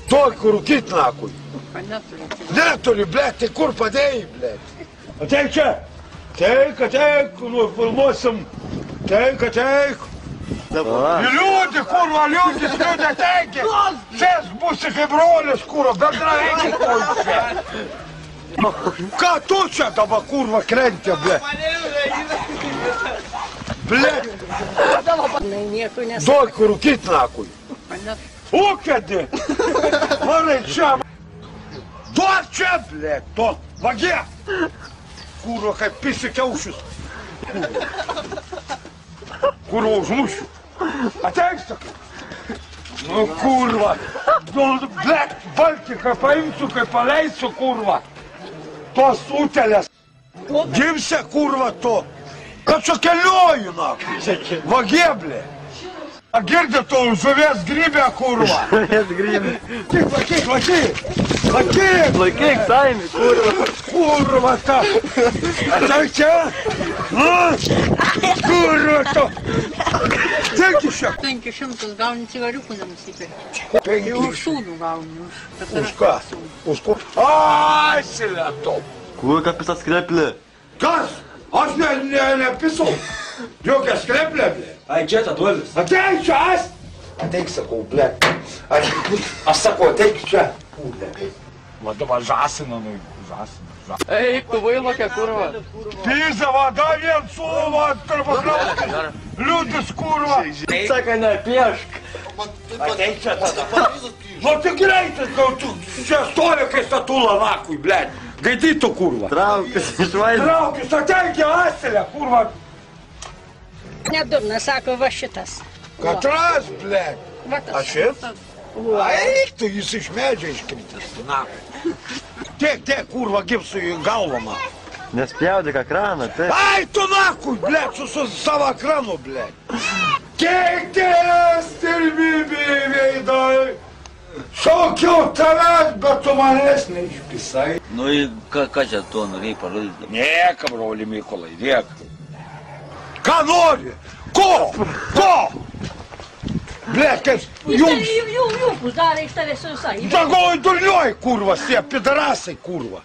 Только rūkyt, nakui. Neturi, blėt, tai kur padėjai, blėt? Ateik čia. Ateik, nufilmuosim. Ateik. Liūdį, kurva, liūdis, ateik. Šias būsi kaip brolis, kurva, bendra eik čia. Ką tu čia dabar, kurva, krentė, blėt? Blėt. Duok rūkyt, nakui. Ūkėdi. Varai čia. Duok čia, blėt, to. Vagie. Kurva, kaip pisi kiaušius. Kurva, užmušiu. Ateik, sakai. Nu, kurva. Blėt, baltiką paimsiu, kai paleisiu, kurva. Tos utelės. Gimse, kurva, to. Kad čia kelioju, na. Vagie, blėt. A girdi tu žuvies grybę, kurva? Žuvies grybę. Laikyk, Saimi, kurva. Kurva ta. Ateik čia. Kurva ta. Tiek iš čia. 500 gauni cigariukų nenusipirkti. Už šūdų gauni. Už ką? Už ko? Ai, silėto. Kur kapis skreplė? Kas? Aš nepisau. Jokia skreplė, blė. Ai, čia ta duolis. Ateik čia, Ateik, sakau, blė. Aš sakau, ateik čia. Va dabar žasina, žasina. Eik, tu vailokė, kurva. Pizza, va, dar vien suva, tarp akrauskas. Liūdis, kurva. Saka, nepiešk. Ateik čia tada. Nu, tai greitai, tu čia stovi, kai statula, nakui, blė. Gaidytų, kurva. Traukis, išvaizdą. Traukis, ateik, asilė, kurva. Nedurna, sako, va šitas. Katras, blė. Va tas. A šit? Eik, tu jis iš medžio iškritęs, tu nakui. Tiek, kurva, gipsų į galvą, man. Nespjaudyk ekraną, taip. Ai, tu nakui, blė, su savo ekranu, blė. Kiek stilbybė veidai. Šaukiau tavęs, bet tu manęs neišpisai. Nu, ką čia tu norėjai parodyti? Nieka, broli Mykolai, nieka. Ką nori? Ko? Blė, kaip jums... Jums darė iš tavęs visai. Dagoj durnioj, kurva, tie pidarasai, kurva.